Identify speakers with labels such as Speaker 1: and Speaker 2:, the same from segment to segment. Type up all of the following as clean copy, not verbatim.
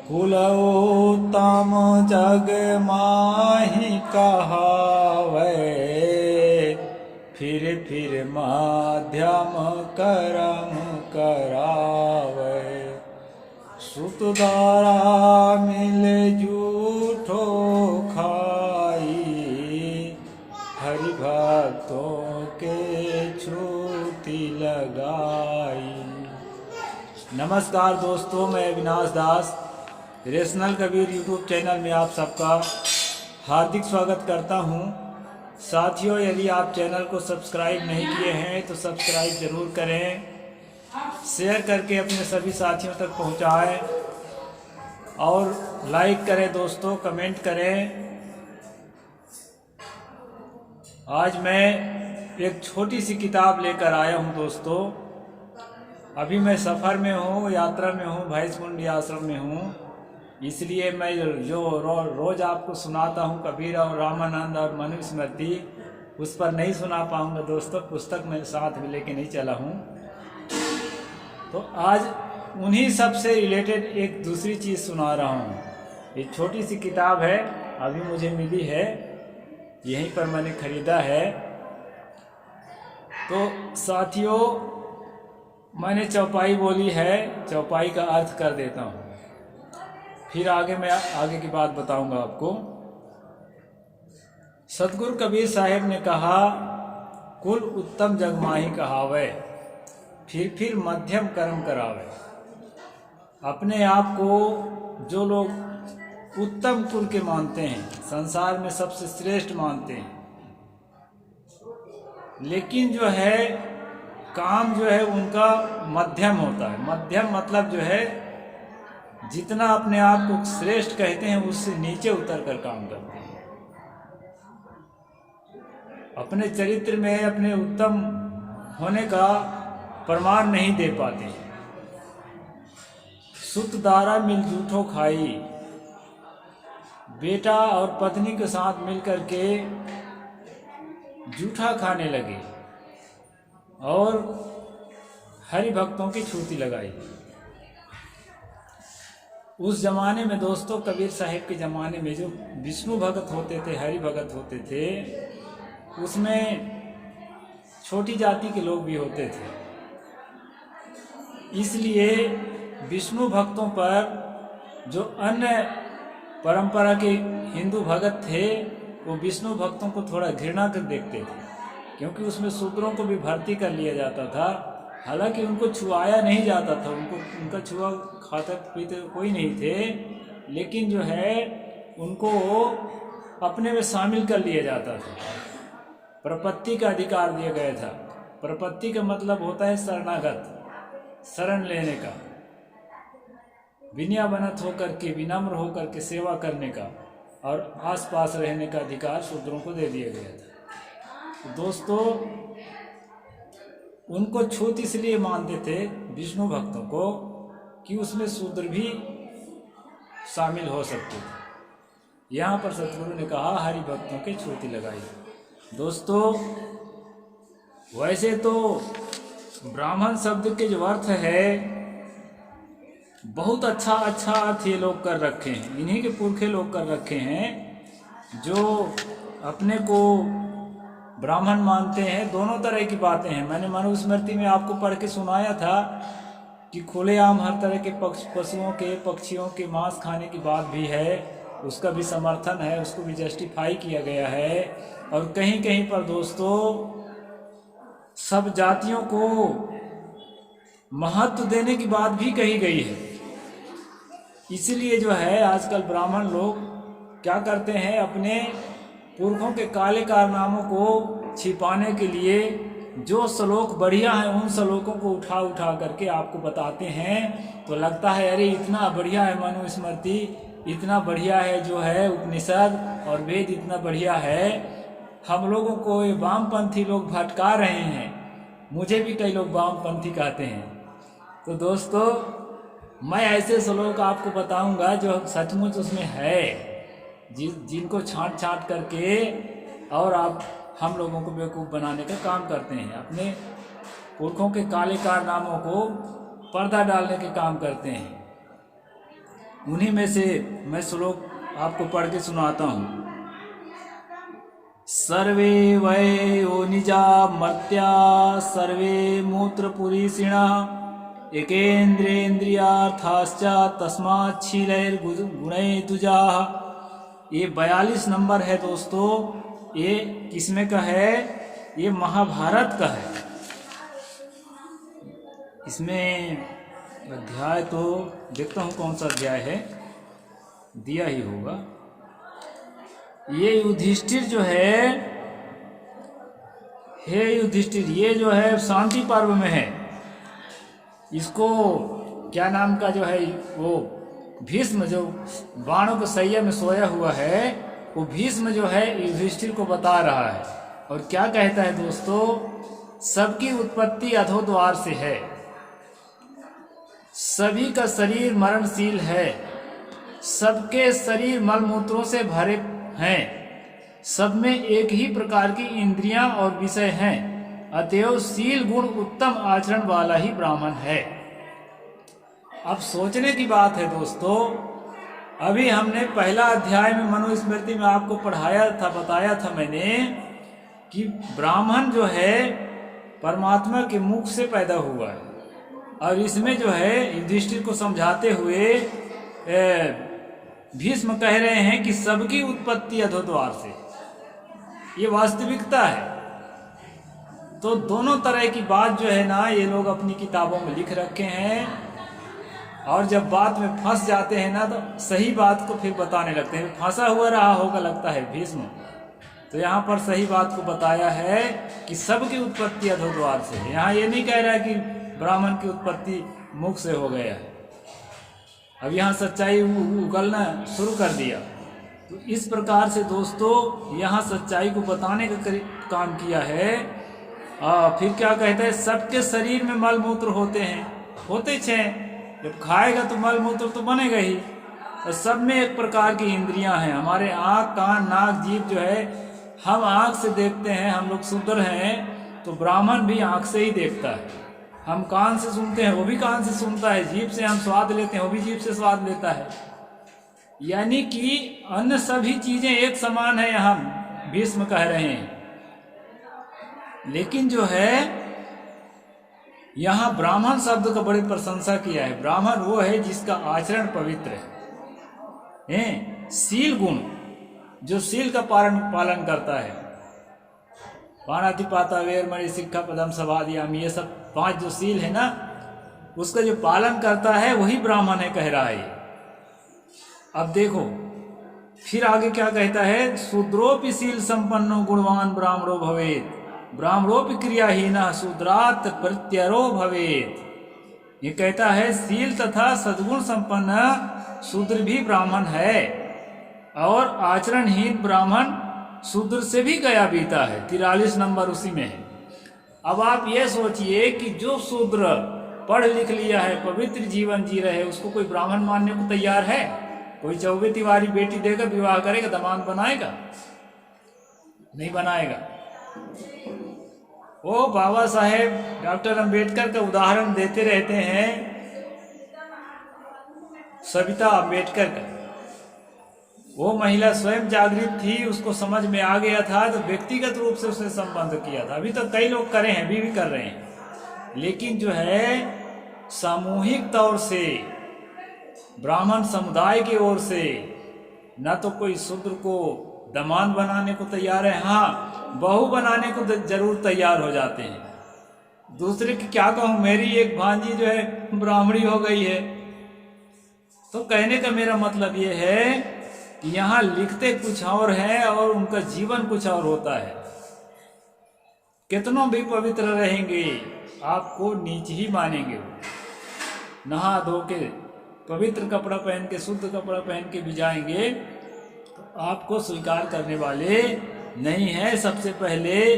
Speaker 1: कुल उत्तम जग माहि कहावै, फिर माध्यम करम करावै। सुत दारा मिल जूठो खाई, हरि भक्तों के छूती लगाई। नमस्कार दोस्तों, मैं अविनाश दास रेशनल कबीर यूट्यूब चैनल में आप सबका हार्दिक स्वागत करता हूं। साथियों, यदि आप चैनल को सब्सक्राइब नहीं किए हैं तो सब्सक्राइब ज़रूर करें, शेयर करके अपने सभी साथियों तक पहुंचाएं और लाइक करें दोस्तों, कमेंट करें। आज मैं एक छोटी सी किताब लेकर आया हूं दोस्तों। अभी मैं सफ़र में हूँ, यात्रा में हूँ, भैंसकुंडी आश्रम में हूँ, इसलिए मैं जो रोज़ आपको सुनाता हूँ कबीर और रामानंद और मनुस्मृति, उस पर नहीं सुना पाऊँगा दोस्तों। पुस्तक मैं साथ में लेके नहीं चला हूँ। तो आज उन्हीं सब से रिलेटेड एक दूसरी चीज़ सुना रहा हूँ। ये छोटी सी किताब है, अभी मुझे मिली है, यहीं पर मैंने ख़रीदा है। तो साथियों, मैंने चौपाई बोली है, चौपाई का अर्थ कर देता हूँ, फिर मैं आगे की बात बताऊंगा आपको। सतगुरु कबीर साहब ने कहा, कुल उत्तम जग माहि कहावै, फिर मध्यम कर्म करावे। अपने आप को जो लोग उत्तम कुल के मानते हैं, संसार में सबसे श्रेष्ठ मानते हैं, लेकिन जो है काम जो है उनका मध्यम होता है। मध्यम मतलब जो है जितना अपने आप को श्रेष्ठ कहते हैं उससे नीचे उतर कर काम करते हैं। अपने चरित्र में अपने उत्तम होने का प्रमाण नहीं दे पाते। सुत दारा मिल जूठो खाई, बेटा और पत्नी के साथ मिलकर के जूठा खाने लगे और हरि भक्तों की छूती लगाई। उस जमाने में दोस्तों, कबीर साहिब के ज़माने में जो विष्णु भगत होते थे, हरि भगत होते थे, उसमें छोटी जाति के लोग भी होते थे। इसलिए विष्णु भक्तों पर जो अन्य परंपरा के हिंदू भगत थे, वो विष्णु भक्तों को थोड़ा घृणा कर देखते थे, क्योंकि उसमें शूद्रों को भी भर्ती कर लिया जाता था। हालांकि उनको छुआया नहीं जाता था, उनका छुआ खाता पीते कोई नहीं थे, लेकिन जो है उनको अपने में शामिल कर लिया जाता था। प्रपत्ति का अधिकार दिया गया था। प्रपत्ति का मतलब होता है शरणागत, शरण लेने का, विनयावनत होकर के, विनम्र होकर के सेवा करने का और आसपास रहने का अधिकार शूद्रों को दे दिया गया था। तो दोस्तों, उनको छूत इसलिए मानते थे विष्णु भक्तों को कि उसमें शूद्र भी शामिल हो सकते थे। यहाँ पर सतगुरु ने कहा, हरि भक्तों के छूती लगाई। दोस्तों, वैसे तो ब्राह्मण शब्द के जो अर्थ है, बहुत अच्छा अर्थ ये लोग कर रखे हैं, इन्हीं के पुरखे लोग कर रखे हैं जो अपने को ब्राह्मण मानते हैं। दोनों तरह की बातें हैं। मैंने मनुस्मृति में आपको पढ़ के सुनाया था कि खुलेआम हर तरह के पशुओं के, पक्षियों के मांस खाने की बात भी है, उसका भी समर्थन है, उसको भी जस्टिफाई किया गया है। और कहीं कहीं पर दोस्तों सब जातियों को महत्व देने की बात भी कही गई है। इसलिए जो है आजकल ब्राह्मण लोग क्या करते हैं, अपने पुरखों के काले कारनामों को छिपाने के लिए जो श्लोक बढ़िया है उन श्लोकों को उठा करके आपको बताते हैं। तो लगता है अरे इतना बढ़िया है मनुस्मृति, इतना बढ़िया है जो है उपनिषद और वेद, इतना बढ़िया है। हम लोगों को ये वामपंथी लोग भटका रहे हैं। मुझे भी कई लोग वामपंथी कहते हैं। तो दोस्तों, मैं ऐसे श्लोक आपको बताऊंगा जो सचमुच उसमें है, जिनको छांट करके और आप हम लोगों को बेवकूफ़ बनाने का काम करते हैं, अपने पुरखों के काले कारनामों को पर्दा डालने के काम करते हैं। उन्हीं में से मैं श्लोक आपको पढ़ के सुनाता हूँ। सर्वे वै योनिजा मर्त्या सर्वे मूत्रपुरीषिणः एकेन्द्रियार्थाश्च तस्माच्छीलैर्गुणैर्तुजाः। ये 42 नंबर है दोस्तों। ये किसमें का है? ये महाभारत का है। इसमें अध्याय तो देखता हूँ कौन सा अध्याय है, दिया ही होगा। ये युधिष्ठिर जो है, हे युधिष्ठिर, ये जो है शांति पर्व में है। इसको क्या नाम का जो है वो भीष्म जो बाणों के सैया में सोया हुआ है, वो भीष्म जो है युधिष्ठिर को बता रहा है। और क्या कहता है दोस्तों? सबकी उत्पत्ति अधोद्वार से है, सभी का शरीर मरणशील है, सबके शरीर मलमूत्रों से भरे हैं, सब में एक ही प्रकार की इंद्रियां और विषय हैं, अतएव शील गुण उत्तम आचरण वाला ही ब्राह्मण है। अब सोचने की बात है दोस्तों, अभी हमने पहला अध्याय में मनुस्मृति में आपको पढ़ाया था, बताया था मैंने कि ब्राह्मण जो है परमात्मा के मुख से पैदा हुआ है। और इसमें जो है युधिष्ठिर को समझाते हुए भीष्म कह रहे हैं कि सबकी उत्पत्ति अधोद्वार से, ये वास्तविकता है। तो दोनों तरह की बात जो है ना, ये लोग अपनी किताबों में लिख रखे हैं, और जब बात में फंस जाते हैं ना, तो सही बात को फिर बताने लगते हैं। फंसा हुआ रहा होगा लगता है भीष्म, तो यहाँ पर सही बात को बताया है कि सबकी उत्पत्ति अधोद्वार से है। यहाँ ये नहीं कह रहा है कि ब्राह्मण की उत्पत्ति मुख से हो गया है। अब यहाँ सच्चाई उगलना शुरू कर दिया। तो इस प्रकार से दोस्तों यहाँ सच्चाई को बताने का काम किया है। फिर क्या कहता है? सबके शरीर में मल मूत्र होते हैं, होते छः। जब खाएगा तो मल मूत्र तो बनेगा ही। और सब में एक प्रकार की इंद्रियां हैं। हमारे आँख, कान, नाक, जीभ जो है, हम आँख से देखते हैं, हम लोग शूद्र हैं, तो ब्राह्मण भी आँख से ही देखता है। हम कान से सुनते हैं, वो भी कान से सुनता है। जीभ से हम स्वाद लेते हैं, वो भी जीभ से स्वाद लेता है। यानी कि अन्य सभी चीजें एक समान है, यहाँ भीष्म कह रहे हैं। लेकिन जो है यहाँ ब्राह्मण शब्द का बड़ी प्रशंसा किया है। ब्राह्मण वो है जिसका आचरण पवित्र है, शील गुण, जो शील का पालन करता है। पाणातिपाता वेरमणि शिक्षा पदम समाधियामी, ये सब 5 जो शील है ना, उसका जो पालन करता है वही ब्राह्मण है, कह रहा है। अब देखो फिर आगे क्या कहता है? शूद्रोपि शील संपन्नो गुणवान ब्राह्मणो भवेत, ब्राह्मणोपि क्रियाहीनः शूद्रात् प्रत्यरो भवेत। ये कहता है शील तथा सद्गुण संपन्न शूद्र भी ब्राह्मण है, और आचरणहीन ब्राह्मण शूद्र से भी गया बीता है। 43 नंबर उसी में है। अब आप ये सोचिए कि जो शूद्र पढ़ लिख लिया है, पवित्र जीवन जी रहे, उसको कोई ब्राह्मण मानने को तैयार है? कोई चौबे तिवारी बेटी देकर विवाह करेगा, दामाद बनाएगा? नहीं बनाएगा। ओ बाबा साहेब डॉक्टर अंबेडकर का उदाहरण देते रहते हैं, सविता अंबेडकर का। वो महिला स्वयं जागृत थी, उसको समझ में आ गया था, तो व्यक्तिगत रूप से उसने संबंध किया था। अभी तो कई लोग करे हैं, अभी भी कर रहे हैं। लेकिन जो है सामूहिक तौर से ब्राह्मण समुदाय की ओर से न तो कोई शूद्र को दामाद बनाने को तैयार है, हाँ बहू बनाने को जरूर तैयार हो जाते हैं। दूसरे की क्या कहूँ, मेरी एक भांजी जो है ब्राह्मणी हो गई है। तो कहने का मेरा मतलब ये है कि यहाँ लिखते कुछ और है और उनका जीवन कुछ और होता है। कितनों भी पवित्र रहेंगे, आपको नीच ही मानेंगे। नहा धो के पवित्र कपड़ा पहन के, शुद्ध कपड़ा पहन के भी जाएंगे तो आपको स्वीकार करने वाले नहीं है। सबसे पहले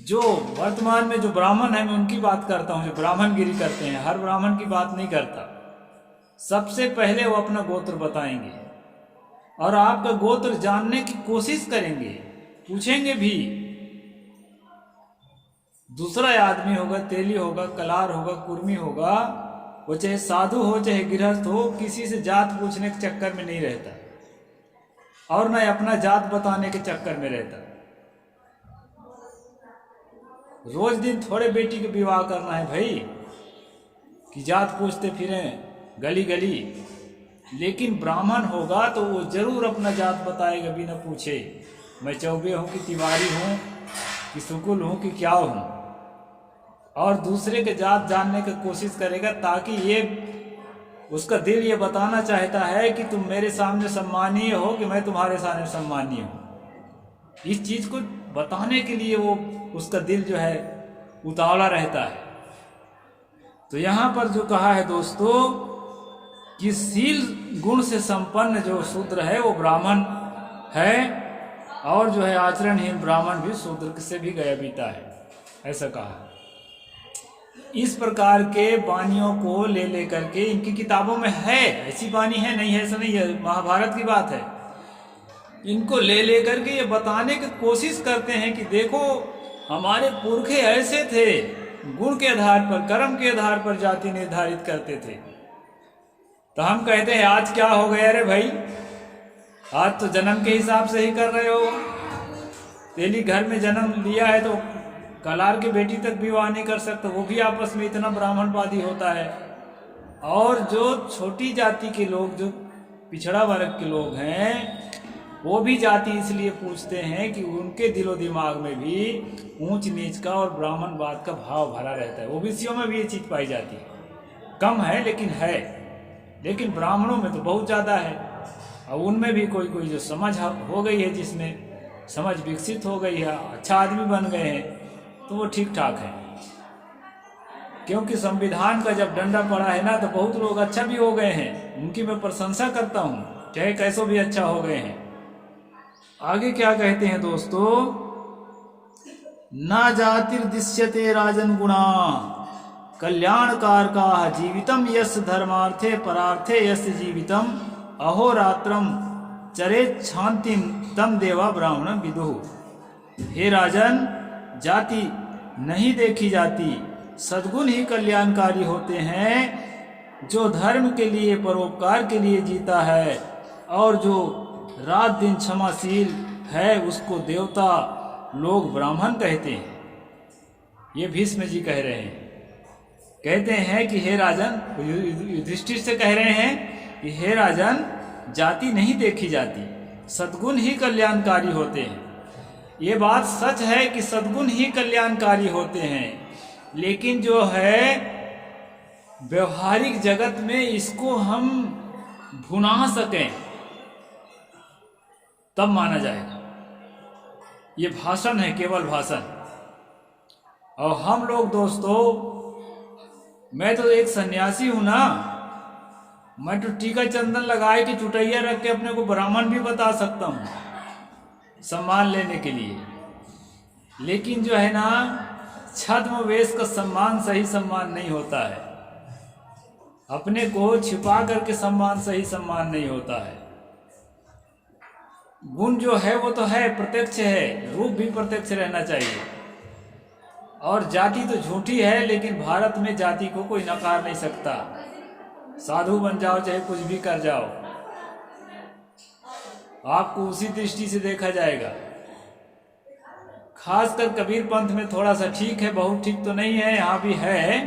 Speaker 1: जो वर्तमान में जो ब्राह्मण है, मैं उनकी बात करता हूँ, जो ब्राह्मणगिरी करते हैं। हर ब्राह्मण की बात नहीं करता। सबसे पहले वो अपना गोत्र बताएंगे और आपका गोत्र जानने की कोशिश करेंगे, पूछेंगे भी। दूसरा आदमी होगा, तेली होगा, कलार होगा, कुर्मी होगा, वो चाहे साधु हो चाहे गृहस्थ हो, किसी से जात पूछने के चक्कर में नहीं रहता और न अपना जात बताने के चक्कर में रहता। रोज दिन थोड़े बेटी के विवाह करना है भाई कि जात पूछते फिरें गली गली, लेकिन ब्राह्मण होगा तो वो जरूर अपना जात बताएगा बिना पूछे, मैं चौबे हूँ कि तिवारी हूँ कि सुकुल हूँ कि क्या हूँ, और दूसरे के जात जानने की कोशिश करेगा ताकि ये उसका दिल ये बताना चाहता है कि तुम मेरे सामने सम्मानीय हो कि मैं तुम्हारे सामने सम्मानीय हूँ। इस चीज को बताने के लिए वो उसका दिल जो है उतावला रहता है। तो यहाँ पर जो कहा है दोस्तों कि शील गुण से संपन्न जो शूद्र है वो ब्राह्मण है, और जो है आचरणहीन ब्राह्मण भी शूद्र से भी गया बीता है, ऐसा कहा। इस प्रकार के वाणियों को ले लेकर के इनकी किताबों में है, ऐसी वाणी है नहीं है ऐसा नहीं है, महाभारत की बात है। इनको ले लेकर के ये बताने की कोशिश करते हैं कि देखो हमारे पुरखे ऐसे थे, गुण के आधार पर कर्म के आधार पर जाति निर्धारित करते थे। तो हम कहते हैं आज क्या हो गया रे भाई, आज तो जन्म के हिसाब से ही कर रहे हो। तेली घर में जन्म लिया है तो कलार की बेटी तक विवाह नहीं कर सकते, वो भी आपस में इतना ब्राह्मणवादी होता है। और जो छोटी जाति के लोग, जो पिछड़ा वर्ग के लोग हैं, वो भी जाति इसलिए पूछते हैं कि उनके दिलो दिमाग में भी ऊंच नीच का और ब्राह्मणवाद का भाव भरा रहता है। ओबीसीओं में भी ये चीज पाई जाती है, कम है लेकिन है, लेकिन ब्राह्मणों में तो बहुत ज्यादा है। और उनमें भी कोई कोई जो समझ हो गई है, जिसमें समझ विकसित हो गई है, अच्छा आदमी बन गए हैं, तो वो ठीक ठाक है। क्योंकि संविधान का जब डंडा पड़ा है ना, तो बहुत लोग अच्छा भी हो गए हैं, उनकी मैं प्रशंसा करता हूँ, चाहे कैसो भी अच्छा हो गए हैं। आगे क्या कहते हैं दोस्तों, ना जातिर्दिश्यते राजन गुणा कल्याणकार का जीवितम यस धर्मार्थे परार्थे यस जीवितम अहोरात्रम चरेत शांतिम तम देवा ब्राह्मण विदुः। हे राजन, जाति नहीं देखी जाती, सद्गुण ही कल्याणकारी होते हैं। जो धर्म के लिए परोपकार के लिए जीता है और जो रात दिन क्षमाशील है, उसको देवता लोग ब्राह्मण कहते हैं। ये भीष्म जी कह रहे हैं, कहते हैं कि हे राजन, युधिष्ठिर से कह रहे हैं कि हे राजन, जाति नहीं देखी जाती, सद्गुण ही कल्याणकारी होते हैं। ये बात सच है कि सद्गुण ही कल्याणकारी होते हैं, लेकिन जो है व्यवहारिक जगत में इसको हम भुना सकें तब माना जाएगा। ये भाषण है, केवल भाषण। और हम लोग दोस्तों, मैं तो एक सन्यासी हूं ना, मैं तो टीका चंदन लगाए कि चुटैया रख के अपने को ब्राह्मण भी बता सकता हूं सम्मान लेने के लिए। लेकिन जो है ना, छद्म वेश का सम्मान सही सम्मान नहीं होता है, अपने को छिपा करके सम्मान सही सम्मान नहीं होता है। गुण जो है वो तो है, प्रत्यक्ष है, रूप भी प्रत्यक्ष रहना चाहिए। और जाति तो झूठी है, लेकिन भारत में जाति को कोई नकार नहीं सकता। साधु बन जाओ चाहे कुछ भी कर जाओ, आपको उसी दृष्टि से देखा जाएगा। खासकर कबीर पंथ में थोड़ा सा ठीक है, बहुत ठीक तो नहीं है, यहाँ भी है,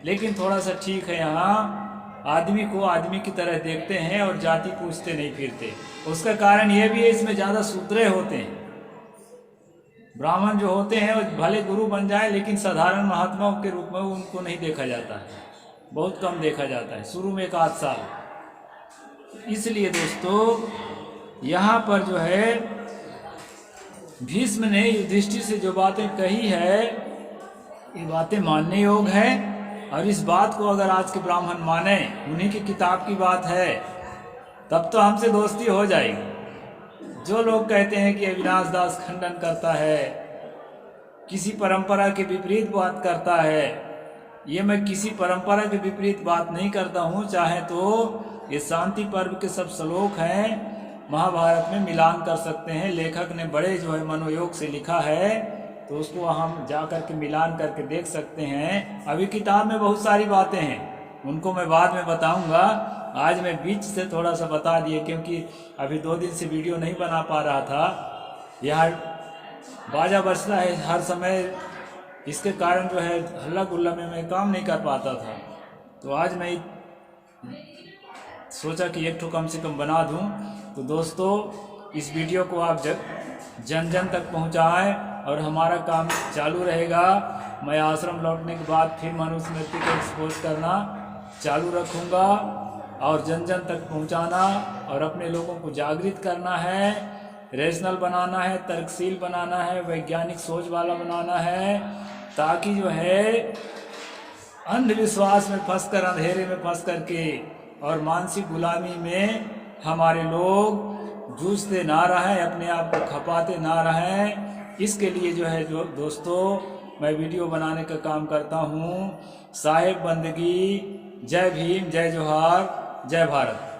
Speaker 1: लेकिन थोड़ा सा ठीक है। यहाँ आदमी को आदमी की तरह देखते हैं और जाति पूछते नहीं फिरते। उसका कारण यह भी है, इसमें ज्यादा सूत्रे होते हैं। ब्राह्मण जो होते हैं वो भले गुरु बन जाए, लेकिन साधारण महात्माओं के रूप में उनको नहीं देखा जाता है, बहुत कम देखा जाता है, शुरू में 1 आध साल। इसलिए दोस्तों, यहाँ पर जो है भीष्म ने युधिष्ठिर से जो बातें कही है, ये बातें मानने योग्य है। और इस बात को अगर आज के ब्राह्मण माने, उन्हीं की किताब की बात है, तब तो हमसे दोस्ती हो जाएगी। जो लोग कहते हैं कि अविनाश दास खंडन करता है, किसी परंपरा के विपरीत बात करता है, ये मैं किसी परंपरा के विपरीत बात नहीं करता हूँ। चाहे तो ये शांति पर्व के सब श्लोक हैं, महाभारत में मिलान कर सकते हैं। लेखक ने बड़े जो है मनोयोग से लिखा है, तो उसको हम जा कर के मिलान करके देख सकते हैं। अभी किताब में बहुत सारी बातें हैं, उनको मैं बाद में बताऊंगा। आज मैं बीच से थोड़ा सा बता दिए, क्योंकि अभी 2 दिन से वीडियो नहीं बना पा रहा था। यहाँ बाजा बजता है हर समय, इसके कारण जो है हल्ला गुल्ला में मैं काम नहीं कर पाता था। तो आज मैं सोचा कि एक ठो कम से कम बना दूं। तो दोस्तों, इस वीडियो को आप जन जन तक पहुंचाएं और हमारा काम चालू रहेगा। मैं आश्रम लौटने के बाद फिर मनुस्मृति को एक्सपोज करना चालू रखूंगा और जन जन तक पहुंचाना और अपने लोगों को जागृत करना है, रेशनल बनाना है, तर्कशील बनाना है, वैज्ञानिक सोच वाला बनाना है, ताकि जो है अंधविश्वास में फंसकर, अंधेरे में फंस करके और मानसिक गुलामी में हमारे लोग जूझते ना रहें, अपने आप को खपाते ना रहें। इसके लिए जो है जो दोस्तों मैं वीडियो बनाने का काम करता हूँ। साहेब बंदगी। जय भीम, जय जोहार, जय भारत।